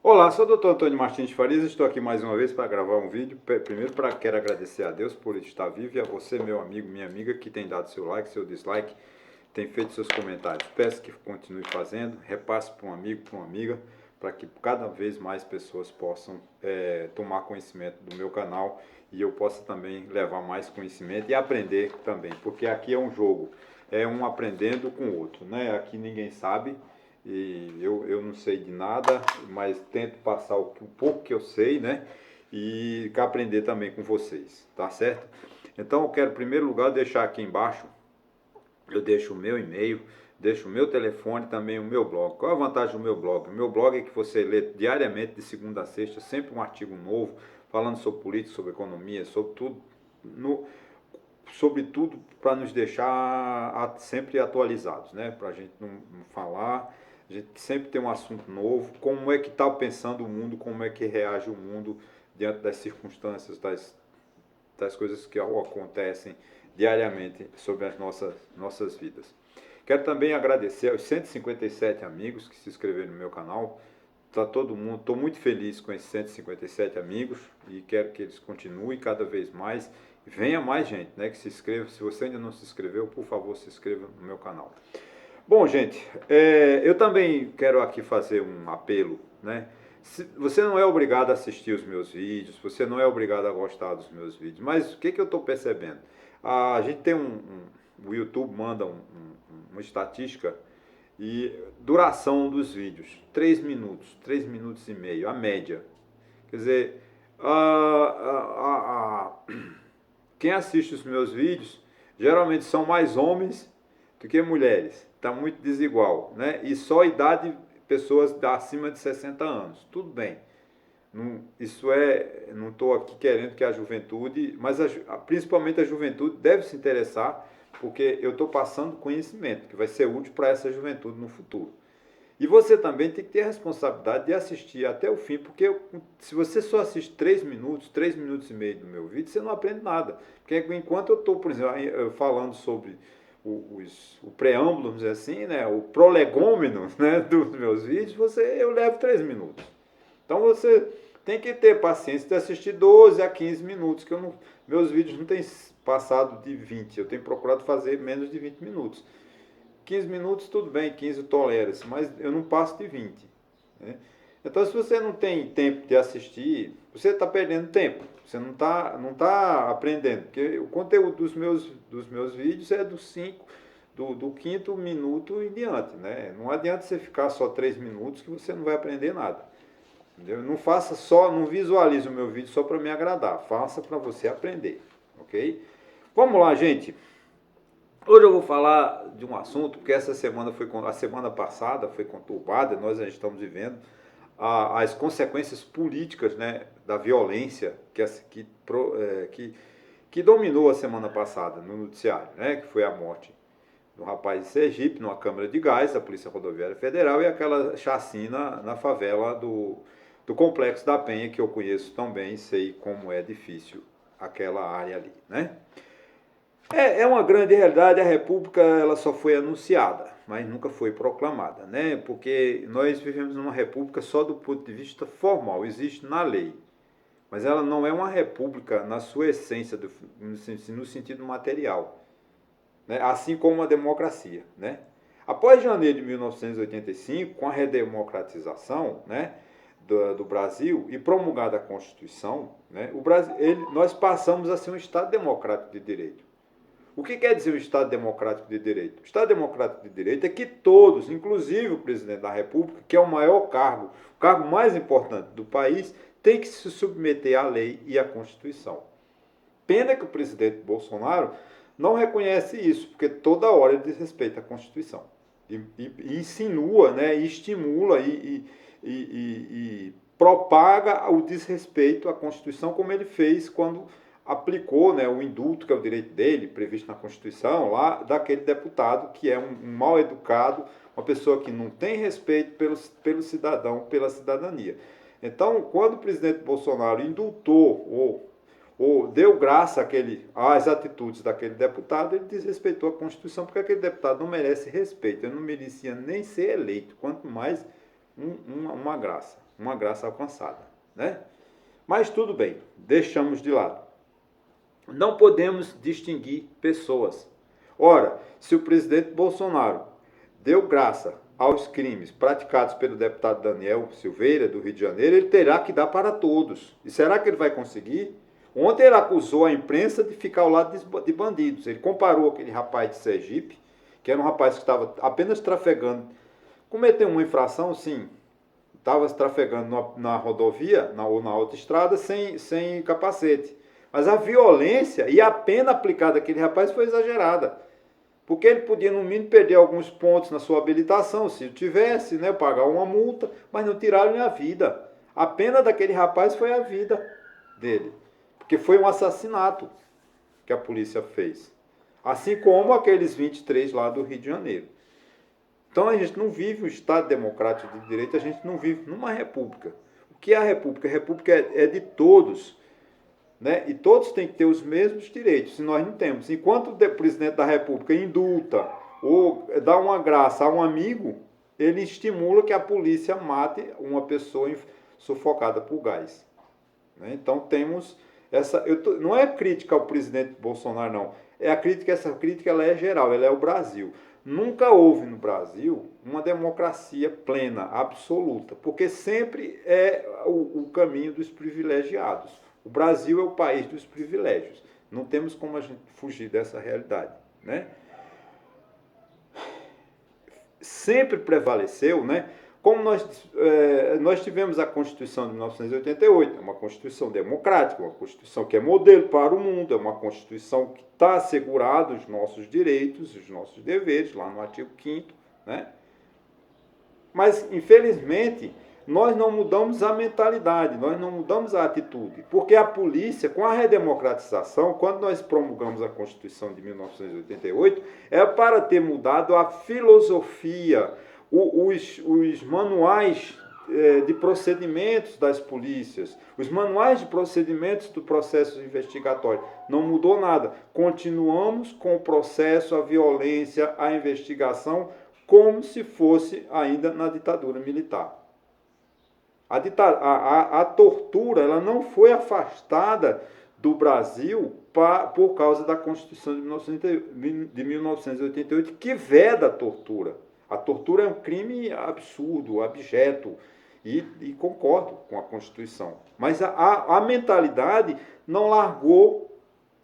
Olá, sou o Dr. Antônio Martins de Farias, estou aqui mais uma vez para gravar um vídeo. Primeiro, quero agradecer a Deus por estar vivo e a você, meu amigo, minha amiga, que tem dado seu like, seu dislike, tem feito seus comentários. Peço que continue fazendo, repasse para um amigo, para uma amiga, para que cada vez mais pessoas possam tomar conhecimento do meu canal e eu possa também levar mais conhecimento e aprender também, porque aqui é um jogo, é um aprendendo com o outro, né? Aqui ninguém sabe. E eu não sei de nada, mas tento passar o pouco que eu sei, né? E aprender também com vocês, tá certo? Então eu quero, em primeiro lugar, deixar aqui embaixo, eu deixo o meu e-mail, deixo o meu telefone, também o meu blog. Qual é a vantagem do meu blog? O meu blog é que você lê diariamente, de segunda a sexta, sempre um artigo novo, falando sobre política, sobre economia, sobre tudo, sobretudo para nos deixar sempre atualizados, né? Para a gente não falar, a gente sempre tem um assunto novo, como é que está pensando o mundo, como é que reage o mundo diante das circunstâncias, das coisas que acontecem diariamente sobre as nossas vidas. Quero também agradecer aos 157 amigos que se inscreveram no meu canal. Tá todo mundo, estou muito feliz com esses 157 amigos e quero que eles continuem cada vez mais. Venha mais gente, né, que se inscreva. Se você ainda não se inscreveu, por favor, se inscreva no meu canal. Bom, gente, eu também quero aqui fazer um apelo, né? Você não é obrigado a assistir os meus vídeos, você não é obrigado a gostar dos meus vídeos, mas o que eu estou percebendo? A gente tem o YouTube manda uma estatística e duração dos vídeos, 3 minutos e meio, a média. Quer dizer, quem assiste os meus vídeos geralmente são mais homens do que mulheres. Está muito desigual, né? E só idade, pessoas acima de 60 anos. Tudo bem. Não, não estou aqui querendo que a juventude, mas principalmente a juventude deve se interessar, porque eu estou passando conhecimento que vai ser útil para essa juventude no futuro. E você também tem que ter a responsabilidade de assistir até o fim, porque se você só assiste 3 minutos e meio do meu vídeo, você não aprende nada. Porque enquanto eu estou, por exemplo, falando sobre o preâmbulo, vamos dizer assim, né, o prolegômeno, né, dos meus vídeos, eu levo 3 minutos. Então você tem que ter paciência de assistir 12 a 15 minutos, que meus vídeos não têm passado de 20, eu tenho procurado fazer menos de 20 minutos. 15 minutos, tudo bem, 15 tolera-se, mas eu não passo de 20. Né? Então, se você não tem tempo de assistir, você está perdendo tempo. Você não tá aprendendo. Porque o conteúdo dos meus vídeos é do quinto minuto em diante. Né? Não adianta você ficar só 3 minutos que você não vai aprender nada. Entendeu? Não visualize o meu vídeo só para me agradar. Faça para você aprender. Ok? Vamos lá, gente. Hoje eu vou falar de um assunto, porque a semana passada foi conturbada, nós já estamos vivendo as consequências políticas, né, da violência que dominou a semana passada no noticiário, né, que foi a morte do rapaz de Sergipe, numa câmara de gás, da Polícia Rodoviária Federal, e aquela chacina na favela do Complexo da Penha, que eu conheço tão bem e sei como é difícil aquela área ali, né? É uma grande realidade, a República ela só foi anunciada, mas nunca foi proclamada, né? Porque nós vivemos numa república só do ponto de vista formal, existe na lei, mas ela não é uma república na sua essência, no sentido material, né? Assim como a democracia, né? Após janeiro de 1985, com a redemocratização, né, do Brasil e promulgada a Constituição, né, nós passamos a ser um Estado democrático de direito. O que quer dizer o Estado Democrático de Direito? O Estado Democrático de Direito é que todos, inclusive o presidente da República, que é o maior cargo, o cargo mais importante do país, tem que se submeter à lei e à Constituição. Pena que o presidente Bolsonaro não reconhece isso, porque toda hora ele desrespeita a Constituição. E insinua, né, e estimula e propaga o desrespeito à Constituição, como ele fez quando aplicou, né, o indulto, que é o direito dele, previsto na Constituição, lá daquele deputado que é um mal educado, uma pessoa que não tem respeito pelo cidadão, pela cidadania. Então, quando o presidente Bolsonaro indultou ou deu graça às atitudes daquele deputado, ele desrespeitou a Constituição, porque aquele deputado não merece respeito, ele não merecia nem ser eleito, quanto mais uma graça. uma graça alcançada, né? Mas tudo bem, deixamos de lado. Não podemos distinguir pessoas. Ora, se o presidente Bolsonaro deu graça aos crimes praticados pelo deputado Daniel Silveira, do Rio de Janeiro, ele terá que dar para todos. E será que ele vai conseguir? Ontem ele acusou a imprensa de ficar ao lado de bandidos. Ele comparou aquele rapaz de Sergipe, que era um rapaz que estava apenas trafegando, cometeu uma infração, sim, estava trafegando na rodovia ou na autoestrada sem capacete. Mas a violência e a pena aplicada àquele rapaz foi exagerada. Porque ele podia, no mínimo, perder alguns pontos na sua habilitação, se tivesse, né, pagar uma multa, mas não tiraram a vida. A pena daquele rapaz foi a vida dele. Porque foi um assassinato que a polícia fez. Assim como aqueles 23 lá do Rio de Janeiro. Então a gente não vive um Estado democrático de direito, a gente não vive numa república. O que é a república? A república é de todos. Né? E todos têm que ter os mesmos direitos, se nós não temos. Enquanto o presidente da República indulta ou dá uma graça a um amigo, ele estimula que a polícia mate uma pessoa sufocada por gás. Né? Então temos essa... não é crítica ao presidente Bolsonaro, não. Essa crítica ela é geral, ela é o Brasil. Nunca houve no Brasil uma democracia plena, absoluta, porque sempre é o caminho dos privilegiados. O Brasil é o país dos privilégios. Não temos como a gente fugir dessa realidade, né? Sempre prevaleceu, né? Como nós tivemos a Constituição de 1988, é uma Constituição democrática, uma Constituição que é modelo para o mundo, é uma Constituição que está assegurado os nossos direitos, os nossos deveres, lá no artigo 5º, né? Mas, infelizmente, nós não mudamos a mentalidade, nós não mudamos a atitude. Porque a polícia, com a redemocratização, quando nós promulgamos a Constituição de 1988, é para ter mudado a filosofia, os manuais de procedimentos das polícias, os manuais de procedimentos do processo investigatório. Não mudou nada. Continuamos com o processo, a violência, a investigação, como se fosse ainda na ditadura militar. A tortura ela não foi afastada do Brasil por causa da Constituição de 1988, que veda a tortura. A tortura é um crime absurdo, abjeto, e concordo com a Constituição. Mas a mentalidade não largou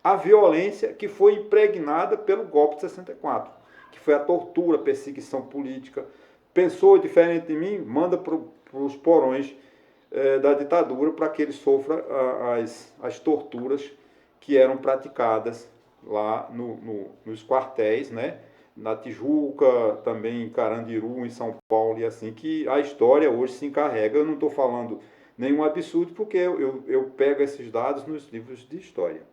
a violência que foi impregnada pelo golpe de 64, que foi a tortura, a perseguição política. Pensou diferente de mim, manda para os porões da ditadura para que ele sofra as torturas que eram praticadas lá nos quartéis, né? Na Tijuca, também em Carandiru, em São Paulo, e assim, que a história hoje se encarrega. Eu não estou falando nenhum absurdo, porque eu pego esses dados nos livros de história.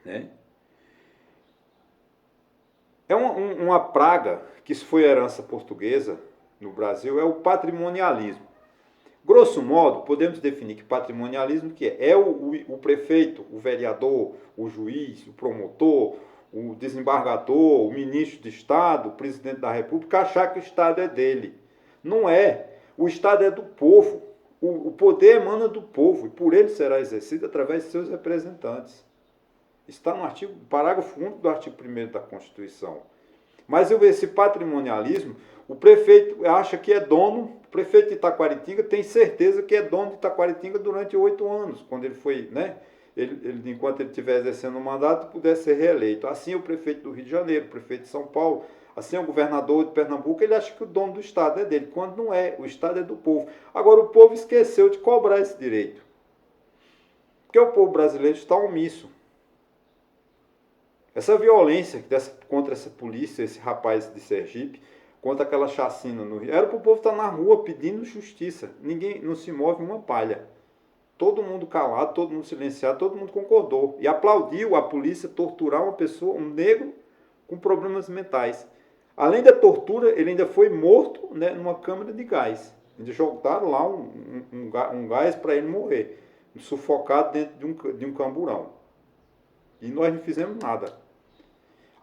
Né? É uma praga que isso foi herança portuguesa no Brasil, é o patrimonialismo. Grosso modo, podemos definir que patrimonialismo que é o prefeito, o vereador, o juiz, o promotor, o desembargador, o ministro de Estado, o presidente da República, achar que o Estado é dele. Não é. O Estado é do povo. O poder emana do povo e por ele será exercido através de seus representantes. Está no parágrafo 1 do artigo 1º da Constituição. Mas esse patrimonialismo, o prefeito acha que é dono, o prefeito de Itaquaritinga tem certeza que é dono de Itaquaritinga durante 8 anos, quando ele foi, né? Enquanto ele estiver exercendo o mandato, pudesse ser reeleito. Assim é o prefeito do Rio de Janeiro, o prefeito de São Paulo, assim é o governador de Pernambuco, ele acha que o dono do Estado é dele, quando não é, o Estado é do povo. Agora o povo esqueceu de cobrar esse direito, porque o povo brasileiro está omisso. Essa violência contra essa polícia, esse rapaz de Sergipe, contra aquela chacina no Rio, era para o povo estar na rua pedindo justiça. Ninguém, não se move uma palha. Todo mundo calado, todo mundo silenciado, todo mundo concordou. E aplaudiu a polícia torturar uma pessoa, um negro, com problemas mentais. Além da tortura, ele ainda foi morto, né, numa câmara de gás. Eles jogaram lá um gás para ele morrer, sufocado dentro de um camburão. E nós não fizemos nada.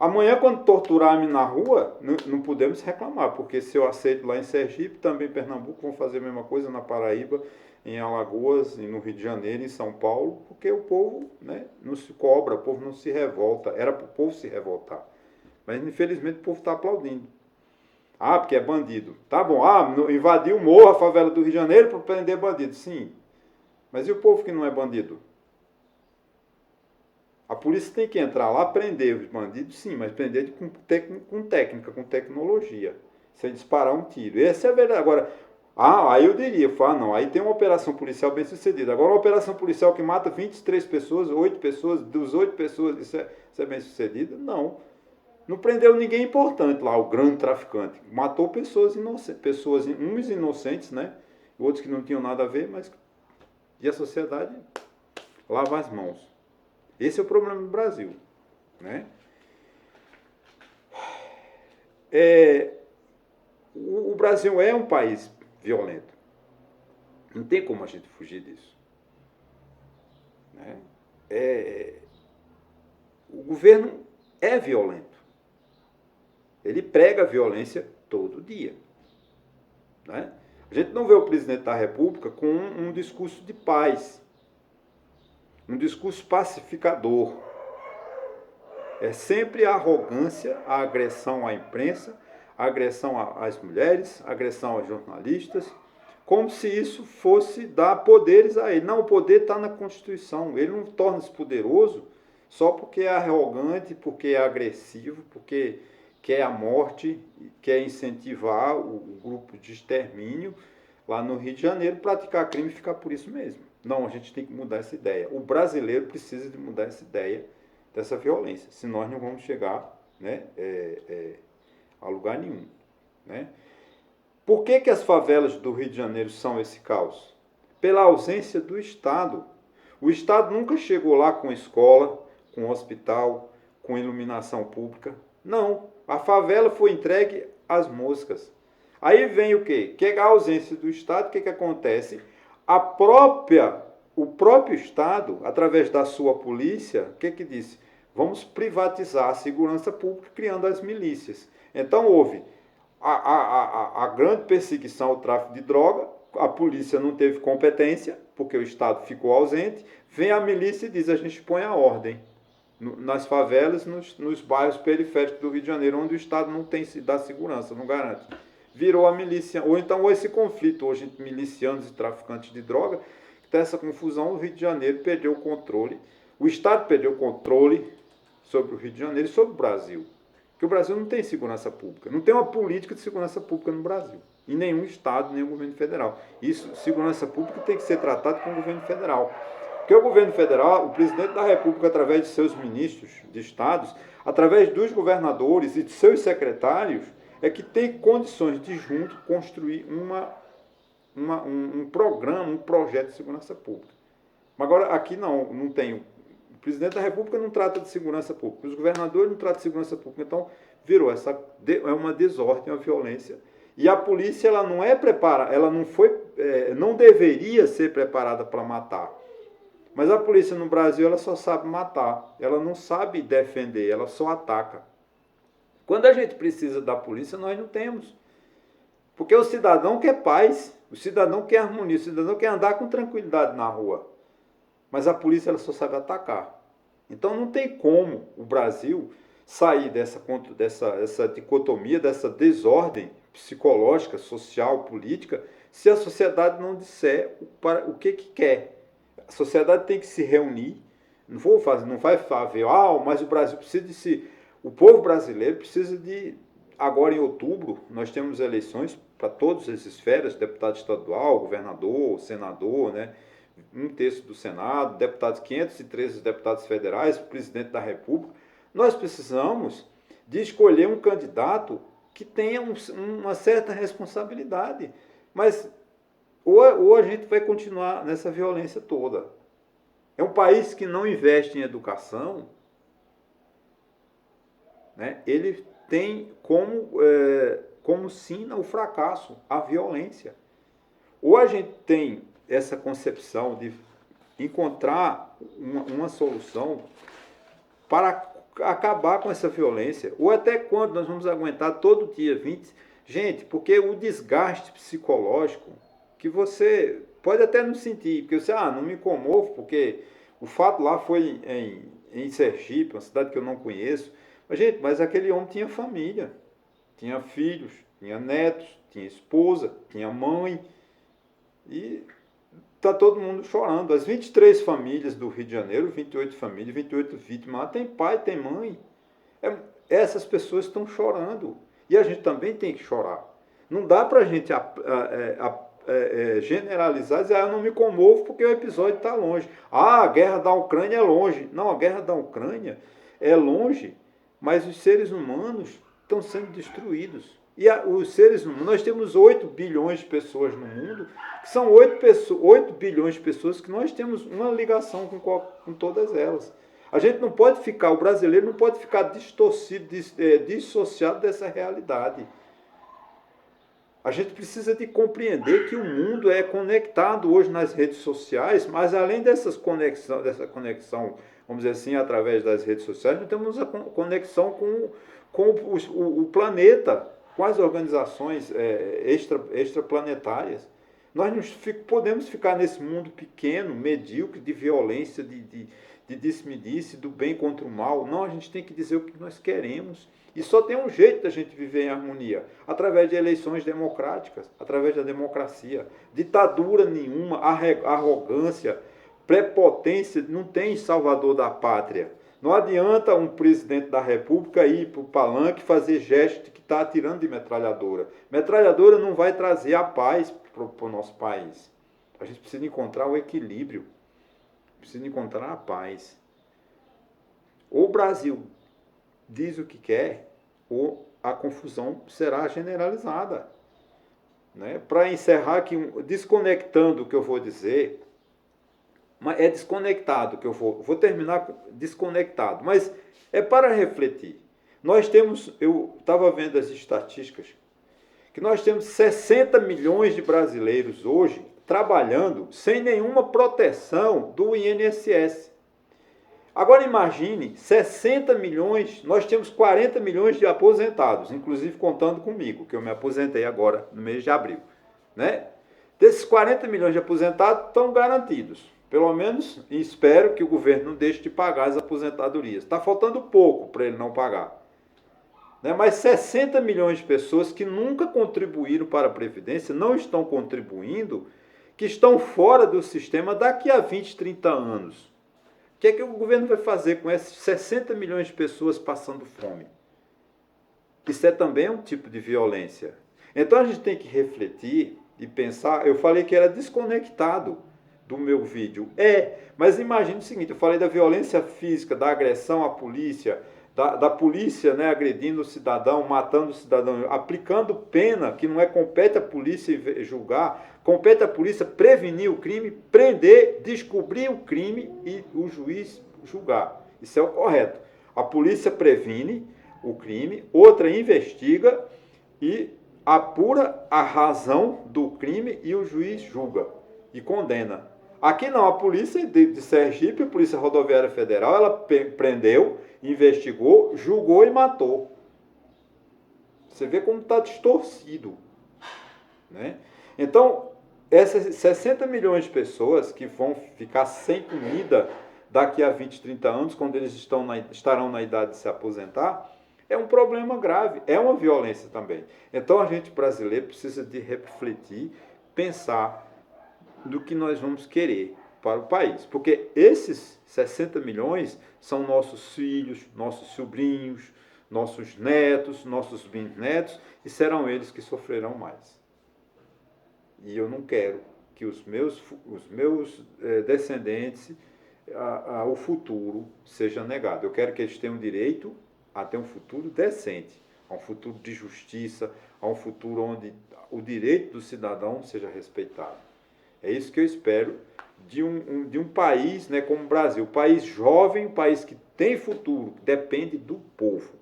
Amanhã, quando torturarem na rua, não podemos reclamar, porque se eu aceito lá em Sergipe, também em Pernambuco, vão fazer a mesma coisa na Paraíba, em Alagoas, no Rio de Janeiro, em São Paulo, porque o povo, né, não se cobra, o povo não se revolta. Era para o povo se revoltar. Mas, infelizmente, o povo está aplaudindo. Ah, porque é bandido. Tá bom, invadiu o morro, a favela do Rio de Janeiro para prender bandido. Sim, mas e o povo que não é bandido? A polícia tem que entrar lá, prender os bandidos, sim, mas prender com técnica, com tecnologia, sem disparar um tiro. Essa é a verdade. Agora, aí eu diria, não, aí tem uma operação policial bem sucedida. Agora, uma operação policial que mata 23 pessoas, 8 pessoas, dos 8 pessoas, isso é bem sucedido? Não. Não prendeu ninguém importante lá, o grande traficante. Matou pessoas inocentes, uns inocentes, né? Outros que não tinham nada a ver, mas... E a sociedade lava as mãos. Esse é o problema do Brasil, né? O Brasil é um país violento. Não tem como a gente fugir disso, né? O governo é violento. Ele prega a violência todo dia, né? A gente não vê o presidente da República com um discurso de paz, um discurso pacificador. É sempre a arrogância, a agressão à imprensa, a agressão às mulheres, a agressão aos jornalistas, como se isso fosse dar poderes a ele. Não, o poder está na Constituição. Ele não torna-se poderoso só porque é arrogante, porque é agressivo, porque quer a morte, quer incentivar o grupo de extermínio lá no Rio de Janeiro, praticar crime e ficar por isso mesmo. Não, a gente tem que mudar essa ideia. O brasileiro precisa de mudar essa ideia dessa violência, senão nós não vamos chegar, né, a lugar nenhum, né? Por que as favelas do Rio de Janeiro são esse caos? Pela ausência do Estado. O Estado nunca chegou lá com escola, com hospital, com iluminação pública. Não, a favela foi entregue às moscas. Aí vem o quê? Que é a ausência do Estado, o que acontece? O próprio Estado, através da sua polícia, o que disse? Vamos privatizar a segurança pública, criando as milícias. Então houve a grande perseguição ao tráfico de droga, a polícia não teve competência, porque o Estado ficou ausente, vem a milícia e diz, a gente põe a ordem nas favelas, nos bairros periféricos do Rio de Janeiro, onde o Estado não tem dá segurança, não garante. Virou a milícia, ou então esse conflito hoje entre milicianos e traficantes de droga, tem essa confusão, o Rio de Janeiro perdeu o controle, o Estado perdeu o controle sobre o Rio de Janeiro e sobre o Brasil. Porque o Brasil não tem segurança pública, não tem uma política de segurança pública no Brasil, em nenhum Estado, nem o governo federal. Isso, segurança pública tem que ser tratado com o governo federal. Porque o governo federal, o presidente da República, através de seus ministros de estados, através dos governadores e de seus secretários, é que tem condições de junto construir um programa, um projeto de segurança pública. Mas agora aqui não tem. O presidente da República não trata de segurança pública, os governadores não tratam de segurança pública, então virou é uma desordem, uma violência. E a polícia ela não é preparada, ela não deveria ser preparada para matar. Mas a polícia no Brasil ela só sabe matar, ela não sabe defender, ela só ataca. Quando a gente precisa da polícia, nós não temos. Porque o cidadão quer paz, o cidadão quer harmonia, o cidadão quer andar com tranquilidade na rua. Mas a polícia ela só sabe atacar. Então não tem como o Brasil sair dessa dicotomia, dessa desordem psicológica, social, política, se a sociedade não disser o que quer. A sociedade tem que se reunir, não vai fazer, mas o Brasil precisa de se... O povo brasileiro precisa de... Agora em outubro, nós temos eleições para todas as esferas, deputado estadual, governador, senador, né? 1/3 do Senado, 513 deputados federais, presidente da República. Nós precisamos de escolher um candidato que tenha uma certa responsabilidade. Mas ou a gente vai continuar nessa violência toda. É um país que não investe em educação, né? Ele tem como sina o fracasso, a violência. Ou a gente tem essa concepção de encontrar uma solução para acabar com essa violência. Ou até quando nós vamos aguentar todo dia 20... Gente, porque o desgaste psicológico que você pode até não sentir, porque você, não me comovo, porque o fato lá foi em Sergipe, uma cidade que eu não conheço. Mas, gente, mas aquele homem tinha família, tinha filhos, tinha netos, tinha esposa, tinha mãe, e está todo mundo chorando. As 23 famílias do Rio de Janeiro, 28 famílias, 28 vítimas, lá tem pai, tem mãe. Essas pessoas estão chorando. E a gente também tem que chorar. Não dá para a gente generalizar e dizer, eu não me comovo porque o episódio está longe. A guerra da Ucrânia é longe. Não, a guerra da Ucrânia é longe, mas os seres humanos estão sendo destruídos. E os seres humanos, nós temos 8 bilhões de pessoas no mundo, que são 8 bilhões de pessoas que nós temos uma ligação com todas elas. A gente não pode ficar, o brasileiro não pode ficar distorcido, dissociado dessa realidade. A gente precisa de compreender que o mundo é conectado hoje nas redes sociais, mas além dessa conexão, vamos dizer assim, através das redes sociais, nós temos a conexão com o planeta, com as organizações extraplanetárias. Nós não podemos ficar nesse mundo pequeno, medíocre, de violência, de disse-me-disse, do bem contra o mal. Não, a gente tem que dizer o que nós queremos. E só tem um jeito da gente viver em harmonia, através de eleições democráticas, através da democracia. Ditadura nenhuma, arrogância, prepotência, não tem salvador da pátria. Não adianta um presidente da República ir para o palanque fazer gesto de que está atirando de metralhadora. Metralhadora não vai trazer a paz para o nosso país. A gente precisa encontrar o equilíbrio. Precisa encontrar a paz. Ou o Brasil diz o que quer, ou a confusão será generalizada. Né? Para encerrar aqui, desconectando o que eu vou dizer, mas é desconectado que eu vou terminar desconectado, mas é para refletir. Nós temos, eu estava vendo as estatísticas, que nós temos 60 milhões de brasileiros hoje trabalhando sem nenhuma proteção do INSS. Agora imagine, 60 milhões, nós temos 40 milhões de aposentados, inclusive contando comigo, que eu me aposentei agora no mês de abril. Né? Desses 40 milhões de aposentados estão garantidos. Pelo menos, e espero que o governo não deixe de pagar as aposentadorias. Está faltando pouco para ele não pagar. Né? Mas 60 milhões de pessoas que nunca contribuíram para a Previdência, não estão contribuindo, que estão fora do sistema daqui a 20, 30 anos. O que é que o governo vai fazer com esses 60 milhões de pessoas passando fome? Isso é também um tipo de violência. Então a gente tem que refletir e pensar. Eu falei que era desconectado do meu vídeo. Mas imagine o seguinte, eu falei da violência física, da agressão à polícia, da polícia, né, agredindo o cidadão, matando o cidadão, aplicando pena que não compete a polícia julgar, compete a polícia prevenir o crime, prender, descobrir o crime e o juiz julgar. Isso é o correto. A polícia previne o crime, outra investiga e apura a razão do crime e o juiz julga e condena. Aqui não, a polícia de Sergipe, a Polícia Rodoviária Federal, ela prendeu, investigou, julgou e matou. Você vê como está distorcido. Né? Então, essas 60 milhões de pessoas que vão ficar sem comida daqui a 20, 30 anos, quando eles estarão na idade de se aposentar, é um problema grave, é uma violência também. Então, a gente brasileiro precisa de refletir, pensar do que nós vamos querer para o país. Porque esses 60 milhões são nossos filhos, nossos sobrinhos, nossos netos, nossos bisnetos, e serão eles que sofrerão mais. E eu não quero que os meus descendentes, o futuro seja negado. Eu quero que eles tenham direito a ter um futuro decente, a um futuro de justiça, a um futuro onde o direito do cidadão seja respeitado. É isso que eu espero de um país, né, como o Brasil, um país jovem, um país que tem futuro, que depende do povo.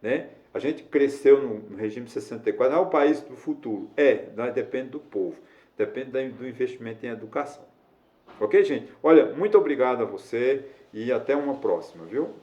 Né? A gente cresceu no regime 64, não é o país do futuro. Nós depende do povo, depende do investimento em educação. Ok, gente? Olha, muito obrigado a você e até uma próxima, viu?